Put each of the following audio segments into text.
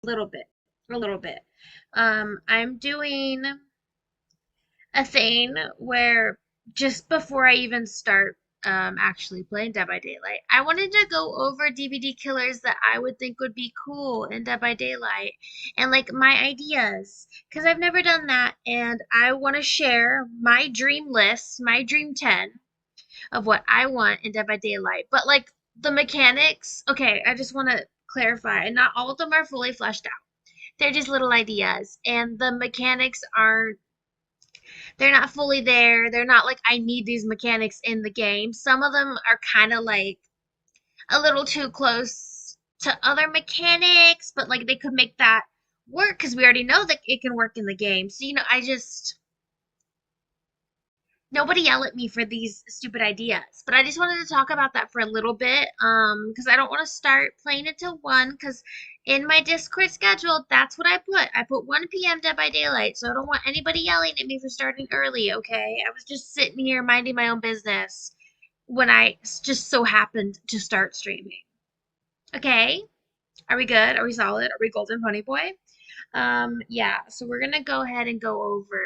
little bit, a little bit. I'm doing a thing where just before I even start actually playing Dead by Daylight, I wanted to go over DBD killers that I would think would be cool in Dead by Daylight and like my ideas because I've never done that and I want to share my dream list, my dream 10 of what I want in Dead by Daylight. But like the mechanics, okay, I just want to clarify, and not all of them are fully fleshed out. They're just little ideas, and the mechanics aren't, they're not fully there. They're not like I need these mechanics in the game. Some of them are kind of like a little too close to other mechanics, but like they could make that work because we already know that it can work in the game. So, I just nobody yell at me for these stupid ideas. But I just wanted to talk about that for a little bit, because I don't want to start playing until 1, because in my Discord schedule, that's what I put. I put 1 p.m. Dead by Daylight, so I don't want anybody yelling at me for starting early, okay? I was just sitting here minding my own business when I just so happened to start streaming. Okay? Are we good? Are we solid? Are we golden pony boy? Yeah, so we're gonna go ahead and go over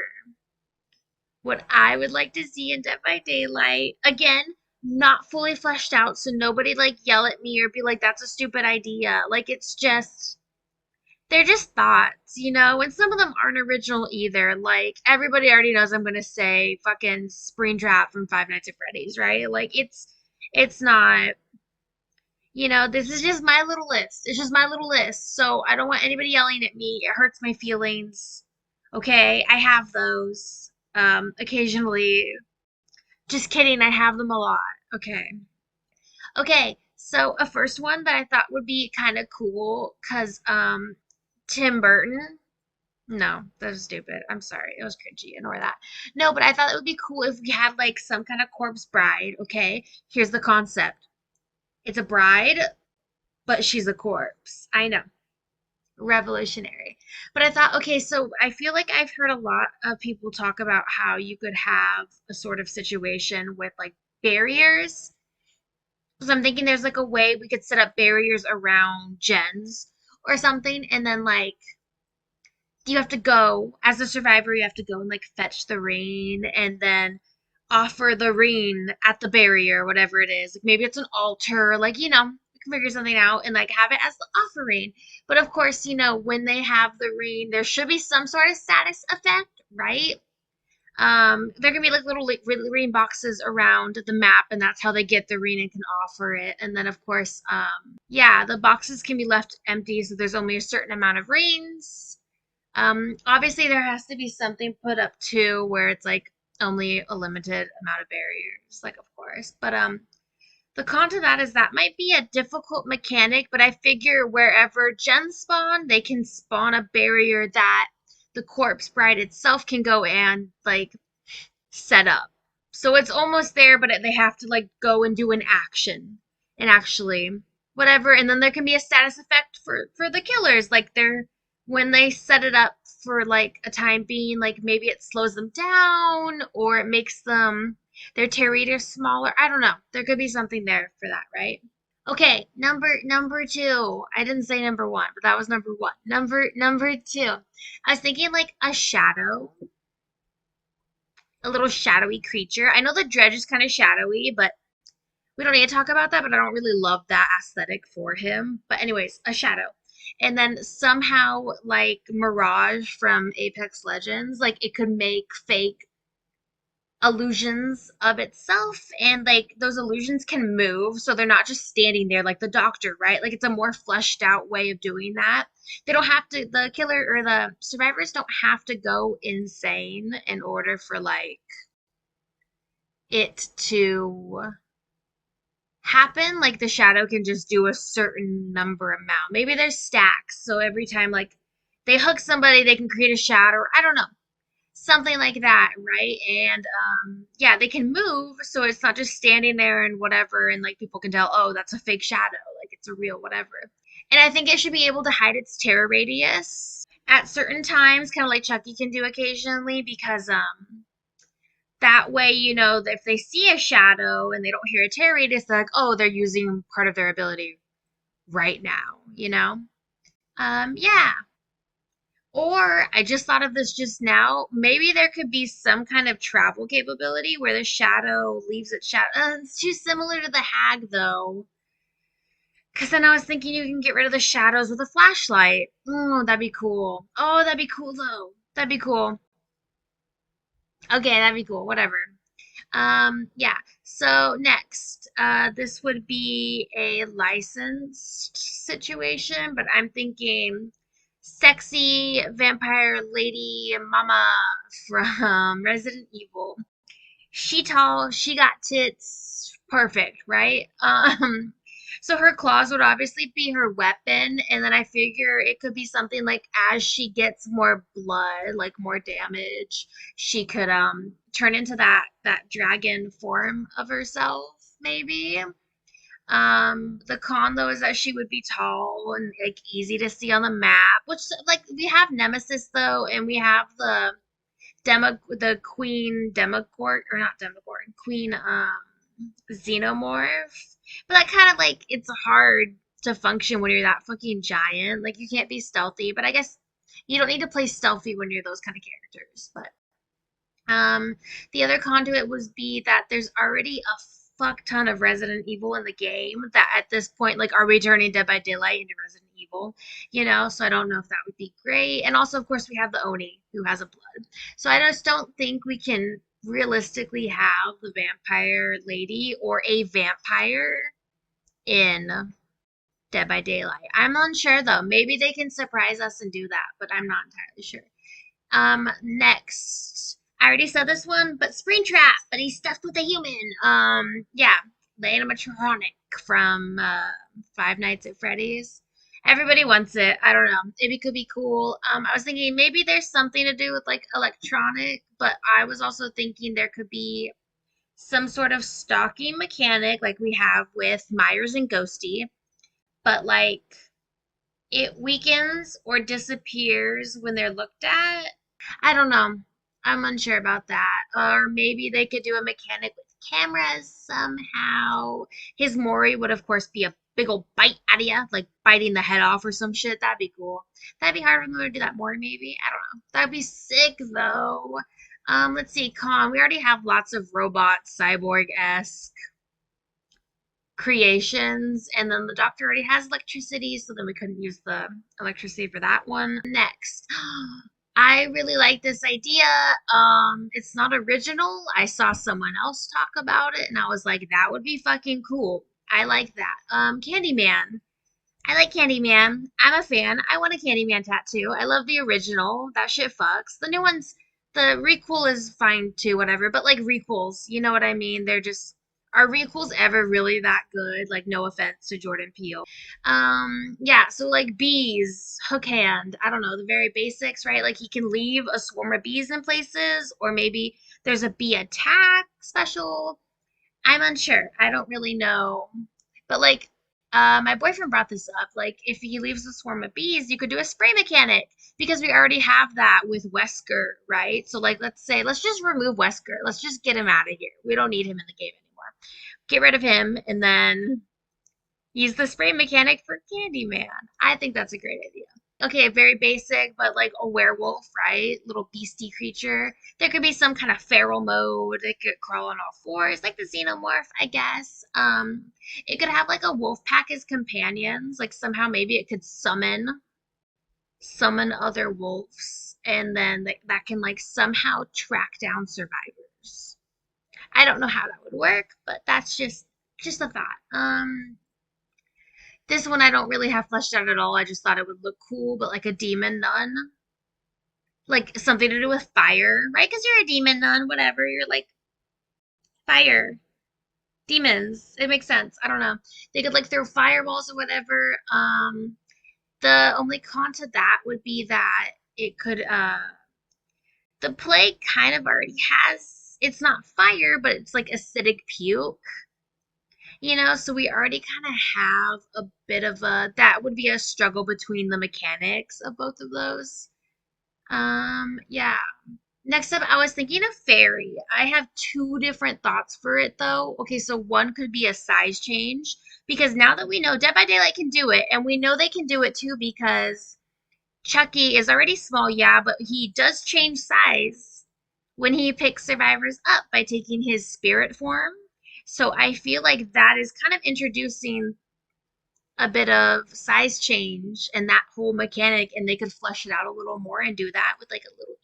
what I would like to see in Dead by Daylight. Again, not fully fleshed out, so nobody like yell at me or be like, that's a stupid idea. Like, it's just, they're just thoughts, and some of them aren't original either. Like, everybody already knows I'm gonna say fucking Springtrap from Five Nights at Freddy's, right? Like, it's not, this is just my little list. It's just my little list. So I don't want anybody yelling at me. It hurts my feelings. Okay, I have those occasionally. Just kidding, I have them a lot. Okay. Okay, so a first one that I thought would be kind of cool because Tim Burton. No, that was stupid. I'm sorry. It was cringy. Ignore that. No, but I thought it would be cool if we had like some kind of corpse bride. Okay, here's the concept. It's a bride, but she's a corpse. I know. Revolutionary. But I thought, okay, so I feel like I've heard a lot of people talk about how you could have a sort of situation with like barriers. So I'm thinking there's like a way we could set up barriers around gens or something, and then like you have to go as a survivor, you have to go and like fetch the ring and then offer the ring at the barrier, whatever it is. Like maybe it's an altar, like we can figure something out and like have it as the offering. But of course, when they have the ring, there should be some sort of status effect, right? There can be like little like, ring boxes around the map, and that's how they get the ring and can offer it. And then, of course, yeah, the boxes can be left empty, so there's only a certain amount of rings. Obviously, there has to be something put up too, where it's like only a limited amount of barriers, like of course. But the con to that is that might be a difficult mechanic, but I figure wherever gens spawn, they can spawn a barrier that the corpse bride itself can go and like set up. So it's almost there, but they have to like go and do an action and actually whatever. And then there can be a status effect for the killers, like they're when they set it up for like a time being, like maybe it slows them down or it makes them their tear reader smaller. I don't know. There could be something there for that, right? Okay, number two. I didn't say number one, but that was number one. Number two. I was thinking like a shadow, a little shadowy creature. I know the dredge is kind of shadowy, but we don't need to talk about that. But I don't really love that aesthetic for him. But anyways, a shadow. And then somehow like Mirage from Apex Legends, like it could make fake illusions of itself, and like those illusions can move, so they're not just standing there like the doctor, right? Like it's a more fleshed out way of doing that. They don't have to, the killer or the survivors don't have to go insane in order for like it to happen. Like the shadow can just do a certain number amount. Maybe there's stacks, so every time like they hook somebody, they can create a shadow. I don't know, something like that, right? And yeah, they can move, so it's not just standing there and whatever, and like people can tell, oh, that's a fake shadow, like it's a real whatever. And I think it should be able to hide its terror radius at certain times, kind of like Chucky can do occasionally, because that way, if they see a shadow and they don't hear a terror radius, they're like, oh, they're using part of their ability right now. Yeah. Or I just thought of this just now. Maybe there could be some kind of travel capability where the shadow leaves its shadow. It's too similar to the hag, though. Because then I was thinking you can get rid of the shadows with a flashlight. Oh, that'd be cool. Oh, that'd be cool, though. That'd be cool. Okay, that'd be cool. Whatever. Yeah. So next, this would be a licensed situation, but I'm thinking sexy vampire lady mama from Resident Evil. She tall, she got tits, perfect, right? So her claws would obviously be her weapon, and then I figure it could be something like as she gets more blood, like more damage, she could turn into that dragon form of herself, maybe. The con though is that she would be tall and like easy to see on the map, which like we have Nemesis though, and we have the Queen Demogorg, or not Demogorg, Queen Xenomorph. But that kind of like it's hard to function when you're that fucking giant. Like you can't be stealthy, but I guess you don't need to play stealthy when you're those kind of characters. But um, the other conduit would be that there's already a fuck ton of Resident Evil in the game that at this point, like, are we turning Dead by Daylight into Resident Evil? You know, so I don't know if that would be great. And also, of course, we have the Oni who has a blood. So I just don't think we can realistically have the vampire lady or a vampire in Dead by Daylight. I'm unsure though. Maybe they can surprise us and do that, but I'm not entirely sure. Next. I already said this one, but Springtrap, but he's stuffed with a human. Yeah, the animatronic from Five Nights at Freddy's. Everybody wants it. I don't know. Maybe it could be cool. I was thinking maybe there's something to do with like electronic, but I was also thinking there could be some sort of stalking mechanic like we have with Myers and Ghosty, but like it weakens or disappears when they're looked at. I don't know. I'm unsure about that. Or maybe they could do a mechanic with cameras somehow. His Mori would, of course, be a big old bite out of you, like biting the head off or some shit. That'd be cool. That'd be hard for them to do that more, maybe. I don't know. That'd be sick, though. Let's see, Con. We already have lots of robot cyborg-esque creations, and then the doctor already has electricity, so then we couldn't use the electricity for that one. Next, I really like this idea. It's not original. I saw someone else talk about it, and I was like, that would be fucking cool. I like that. Candyman. I like Candyman. I'm a fan. I want a Candyman tattoo. I love the original. That shit fucks. The new ones, the requel is fine too, whatever. But like requels, you know what I mean? They're just, are requels ever really that good? Like no offense to Jordan Peele. Yeah, so like bees, hook hand. I don't know, the very basics, right? Like he can leave a swarm of bees in places, or maybe there's a bee attack special. I'm unsure. I don't really know. But like, my boyfriend brought this up. Like, if he leaves a swarm of bees, you could do a spray mechanic because we already have that with Wesker, right? So like, let's say, let's just remove Wesker. Let's just get him out of here. We don't need him in the game anymore. Get rid of him and then use the spray mechanic for Candyman. I think that's a great idea. Okay, very basic, but like a werewolf, right? Little beastie creature. There could be some kind of feral mode. It could crawl on all fours, like the xenomorph, I guess. It could have like a wolf pack as companions. Like somehow maybe it could summon other wolves, and then that can like somehow track down survivors. I don't know how that would work, but that's just a thought. This one I don't really have fleshed out at all. I just thought it would look cool, but like a demon nun. Like something to do with fire, right? Because you're a demon nun, whatever. You're like fire. Demons. It makes sense. I don't know. They could like throw fireballs or whatever. The only con to that would be that it could the plague kind of already has, it's not fire, but it's like acidic puke. You know, so we already kind of have a bit of a, that would be a struggle between the mechanics of both of those. Yeah. Next up, I was thinking of fairy. I have two different thoughts for it though. Okay, so one could be a size change. Because now that we know Dead by Daylight can do it, and we know they can do it too because Chucky is already small, yeah, but he does change size when he picks survivors up by taking his spirit form. So I feel like that is kind of introducing a bit of size change and that whole mechanic, and they could flesh it out a little more and do that with like a little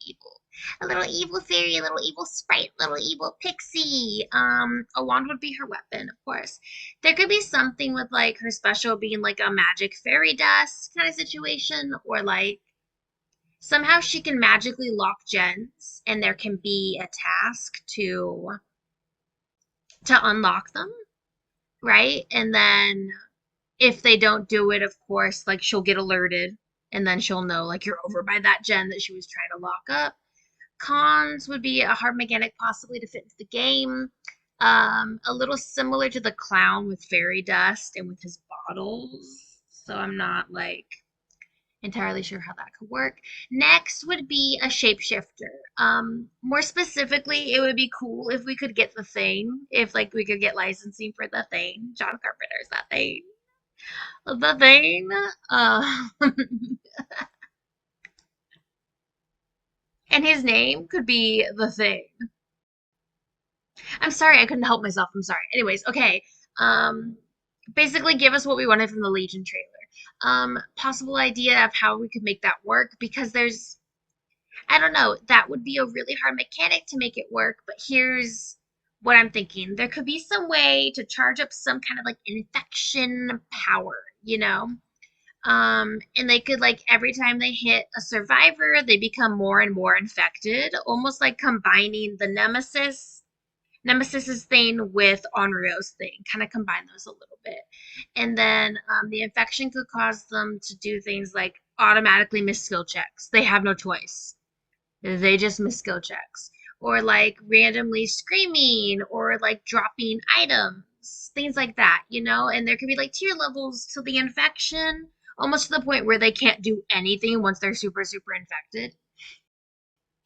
evil fairy, a little evil sprite, little evil pixie. A wand would be her weapon, of course. There could be something with like her special being like a magic fairy dust kind of situation, or like somehow she can magically lock gens and there can be a task to unlock them, right? And then if they don't do it, of course, like she'll get alerted and then she'll know like you're over by that gen that she was trying to lock up. Cons would be a hard mechanic possibly to fit into the game. A little similar to the clown with fairy dust and with his bottles. So I'm not like entirely sure how that could work. Next would be a shapeshifter. More specifically, it would be cool if we could get the thing, if like we could get licensing for the thing. John Carpenter's that thing. The thing. Uh, and his name could be the thing. I'm sorry, I couldn't help myself. I'm sorry. Anyways, okay. Um, basically give us what we wanted from the Legion trailer. Possible idea of how we could make that work because there's I don't know, that would be a really hard mechanic to make it work, but here's what I'm thinking. There could be some way to charge up some kind of like infection power, you know? And they could like every time they hit a survivor, they become more and more infected, almost like combining the Nemesis's thing with Onryo's thing, kind of combine those a little bit. And then the infection could cause them to do things like automatically miss skill checks. They have no choice. They just miss skill checks. Or like randomly screaming or like dropping items, things like that, you know? And there could be like tier levels to the infection, almost to the point where they can't do anything once they're super, super infected.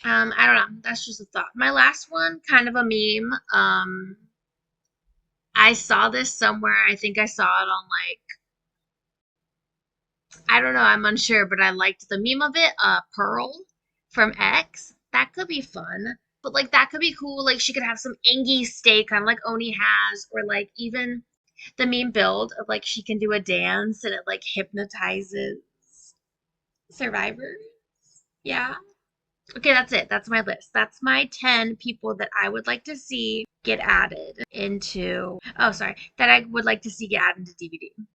I don't know. That's just a thought. My last one, kind of a meme. I saw this somewhere. I think I saw it on like I don't know, I'm unsure, but I liked the meme of it. Pearl from X. That could be fun. But like that could be cool. Like she could have some Angie steak on like Oni has, or like even the meme build of like she can do a dance and it like hypnotizes survivors. Yeah. Okay, that's it. That's my list. That's my 10 people that I would like to see get added into, oh, sorry, that I would like to see get added into DBD.